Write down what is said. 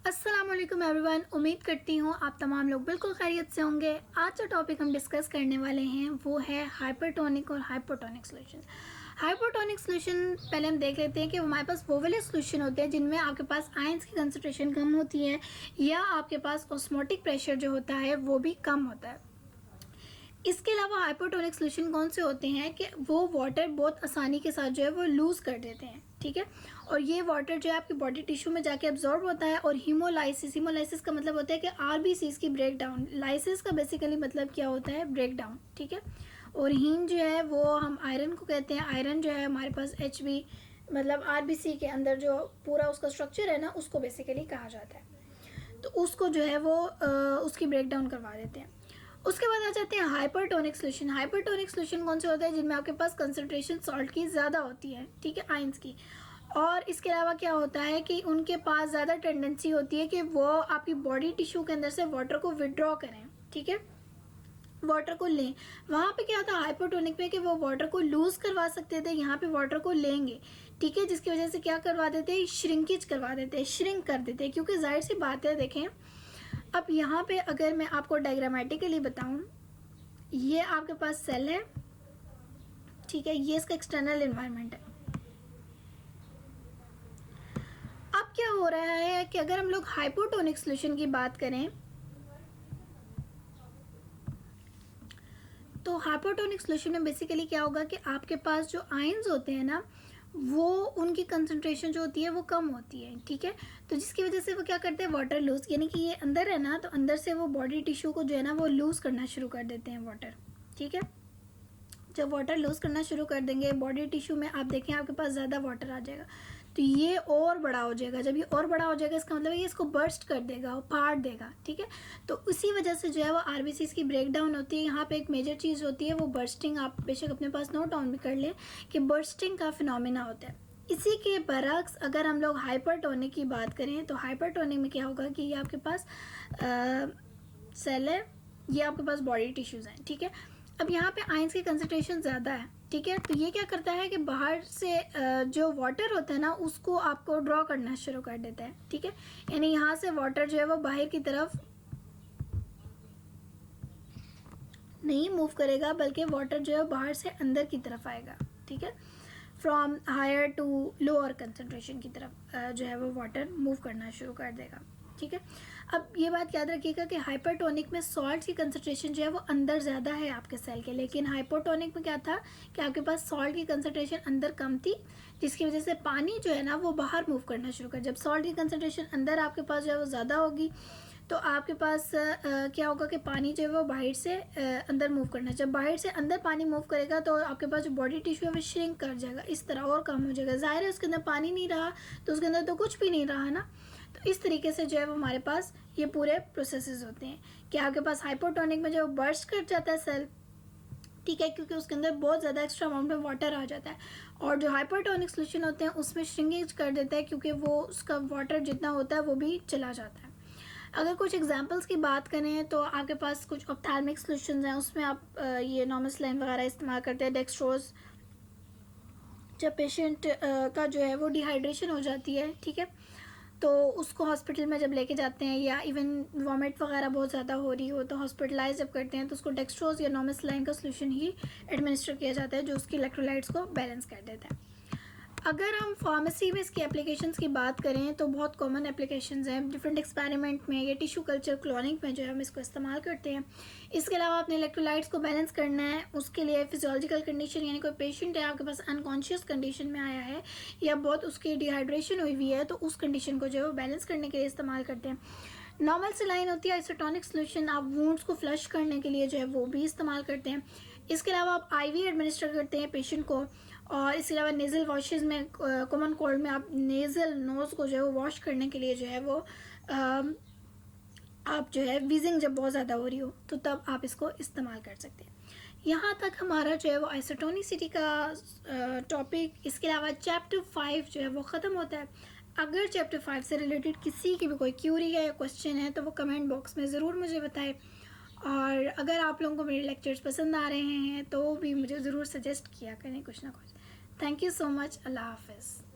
अस्सलाम वालेकुम एवरीवन। उम्मीद करती हूँ आप तमाम लोग बिल्कुल खैरियत से होंगे। आज जो टॉपिक हम डिस्कस करने वाले हैं वो है हाइपरटोनिक और हाइपोटोनिक सोल्यूशन। हाइपोटोनिक सोल्यूशन पहले हम देख लेते हैं कि हमारे पास वो वाले सोल्यूशन होते हैं जिनमें आपके पास आयंस की कंसंट्रेशन कम होती है या आपके पास ऑस्मोटिक प्रेशर जो होता है वो भी कम होता है। इसके अलावा हाइपोटोनिक सोल्यूशन कौन से होते हैं कि वो वाटर बहुत आसानी के साथ जो है वो लूज़ कर देते हैं, ठीक है। और ये वाटर जो है आपकी बॉडी टिश्यू में जाके एब्जॉर्ब होता है। और हीमोलाइसिस का मतलब होता है कि आरबीसीज की ब्रेक डाउन। लाइसिस का बेसिकली मतलब क्या होता है, ब्रेक डाउन, ठीक है। और हीम जो है वो हम आयरन को कहते हैं। आयरन जो है हमारे पास HB मतलब आरबीसी के अंदर जो पूरा उसका स्ट्रक्चर है ना, उसको बेसिकली कहा जाता है। तो उसको जो है वो उसकी ब्रेक डाउन करवा देते हैं। उसके बाद आ जाते हैं हाइपरटोनिक सोल्यूशन। हाइपरटोनिक सोल्यूशन कौन से होते हैं जिनमें आपके पास कंसंट्रेशन सॉल्ट की ज़्यादा होती है, ठीक है, आयंस की। और इसके अलावा क्या होता है कि उनके पास ज़्यादा टेंडेंसी होती है कि वो आपकी बॉडी टिश्यू के अंदर से वाटर को विड्रॉ करें, ठीक है, वाटर को लें। वहाँ पे क्या होता है हाइपोटोनिक में कि वो वाटर को लूज़ करवा सकते थे, यहाँ पे वाटर को लेंगे, ठीक है, जिसकी वजह से क्या करवा देते हैं, श्रिंकेज करवा देते हैं, श्रिंक कर देते हैं। क्योंकि जाहिर सी बात है, देखें अब यहाँ पे अगर मैं आपको डायग्रामेटिकली बताऊँ, ये आपके पास सेल है, ठीक है, ये इसका एक्सटर्नल एनवायरनमेंट है। अब क्या हो रहा है कि अगर हम लोग हाइपोटोनिक सोल्यूशन की बात करें तो हाइपोटोनिक सोल्यूशन में बेसिकली क्या होगा कि आपके पास जो आयंस होते हैं ना, वो उनकी कंसंट्रेशन जो होती है वो कम होती है, ठीक है। तो जिसकी वजह से वो क्या करते हैं, वाटर लूज, यानी कि ये अंदर है ना, तो अंदर से वो बॉडी टिश्यू को जो है ना वो लूज करना शुरू कर देते हैं वाटर, ठीक है। जब वाटर लूज करना शुरू कर देंगे बॉडी टिश्यू में, आप देखें आपके पास ज़्यादा वाटर आ जाएगा, तो ये और बड़ा हो जाएगा। जब ये और बड़ा हो जाएगा इसका मतलब है ये इसको बर्स्ट कर देगा और फाड़ देगा, ठीक है। तो उसी वजह से जो है वो आरबीसीज की ब्रेक डाउन होती है। यहाँ पे एक मेजर चीज़ होती है वो बर्स्टिंग। आप बेशक अपने पास नोट डाउन भी कर लें कि बर्स्टिंग का फिनोमिना होता है। इसी के बरक्स अगर हम लोग हाइपरटोनिक की बात करें तो हाइपरटोनिक में क्या होगा कि ये आपके पास सेल है, ये आपके पास बॉडी टिश्यूज़ हैं, ठीक है। अब यहाँ पे आयंस की कंसंट्रेशन ज़्यादा है, ठीक है, तो ये क्या करता है कि बाहर से जो वाटर होता है ना उसको आपको ड्रॉ करना शुरू कर देता है, ठीक है। यानी यहाँ से वाटर जो है वो बाहर की तरफ नहीं मूव करेगा, बल्कि वाटर जो है बाहर से अंदर की तरफ आएगा, ठीक है। From higher to lower concentration की तरफ जो है वो वाटर मूव करना शुरू कर देगा, ठीक है। अब ये बात याद रखिएगा कि हाइपरटोनिक में सॉल्ट की कंसंट्रेशन जो है वो अंदर ज़्यादा है आपके सेल के, लेकिन हाइपोटोनिक में क्या था कि आपके पास सॉल्ट की कंसंट्रेशन अंदर कम थी, जिसकी वजह से पानी जो है ना वो बाहर मूव करना शुरू कर। जब सॉल्ट की कंसंट्रेशन अंदर आपके पास जो है वो ज़्यादा होगी तो आपके पास क्या होगा कि पानी जो है वो बाहर से अंदर मूव करना। जब बाहर से अंदर पानी मूव करेगा तो आपके पास जो बॉडी टिश्यू है वो श्रिंक कर जाएगा, इस तरह और कम हो जाएगा। ज़ाहिर है उसके अंदर पानी नहीं रहा तो उसके अंदर तो कुछ भी नहीं रहा ना। तो इस तरीके से जो है वो हमारे पास ये पूरे प्रोसेसेस होते हैं कि आपके पास हाइपोटोनिक में जो बर्स्ट कर जाता है सेल, ठीक है, क्योंकि उसके अंदर बहुत ज़्यादा एक्स्ट्रा अमाउंट में वाटर आ जाता है। और जो हाइपरटोनिक सोल्यूशन होते हैं उसमें श्रिंकेज कर देता है क्योंकि वो उसका वाटर जितना होता है वो भी चला जाता है। अगर कुछ एग्जांपल्स की बात करें तो आपके पास कुछ ऑप्थेल्मिक सोल्यूशंस हैं, उसमें आप ये नॉर्मल सलाइन वगैरह इस्तेमाल करते हैं। डेक्सट्रोज, जब पेशेंट का जो है वो डिहाइड्रेशन हो जाती है, ठीक है, तो उसको हॉस्पिटल में जब लेके जाते हैं या इवन वॉमिट वगैरह बहुत ज़्यादा हो रही हो तो हॉस्पिटलाइज जब करते हैं तो उसको डेक्सट्रोज या नॉर्मल सलाइन का सोल्यूशन ही एडमिनिस्टर किया जाता है जो उसकी इलेक्ट्रोलाइट्स को बैलेंस कर देता है। अगर हम फार्मेसी में इसकी एप्लीकेशंस की बात करें तो बहुत कॉमन एप्लीकेशंस हैं डिफरेंट एक्सपेरिमेंट में या टिश्यू कल्चर क्लोनिंग में जो है हम इसको इस्तेमाल करते हैं। इसके अलावा अपने इलेक्ट्रोलाइट्स को बैलेंस करना है, उसके लिए फिजियोलॉजिकल कंडीशन, यानी कोई पेशेंट है आपके पास अनकॉन्शियस कंडीशन में आया है या बहुत उसकी डिहाइड्रेशन हुई हुई है तो उस कंडीशन को जो है वो बैलेंस करने के लिए इस्तेमाल करते हैं। नॉर्मल सलाइन होती है आइसोटोनिक सोल्यूशन, आप वूंड्स को फ्लश करने के लिए जो है वो भी इस्तेमाल करते हैं। इसके अलावा आप आईवी एडमिनिस्टर करते हैं पेशेंट को। और इसके अलावा नेज़ल वॉशेज़ में कॉमन कोल्ड में आप नेज़ल नोज़ को जो है वो वॉश करने के लिए जो है वो आप जो है वीजिंग जब बहुत ज़्यादा हो रही हो तो तब आप इसको इस्तेमाल कर सकते हैं। यहाँ तक हमारा जो है वो आइसोटोनिसिटी का टॉपिक, इसके अलावा चैप्टर 5 जो है वो ख़त्म होता है। अगर चैप्टर 5 से रिलेटेड किसी की भी कोई क्यूरी है या क्वेश्चन है तो वो कमेंट बॉक्स में ज़रूर मुझे बताएं। और अगर आप लोगों को मेरे लेक्चर्स पसंद आ रहे हैं तो भी मुझे ज़रूर सजेस्ट किया करें कुछ ना कुछ। Thank you so much. अल्लाह हाफ़िज़।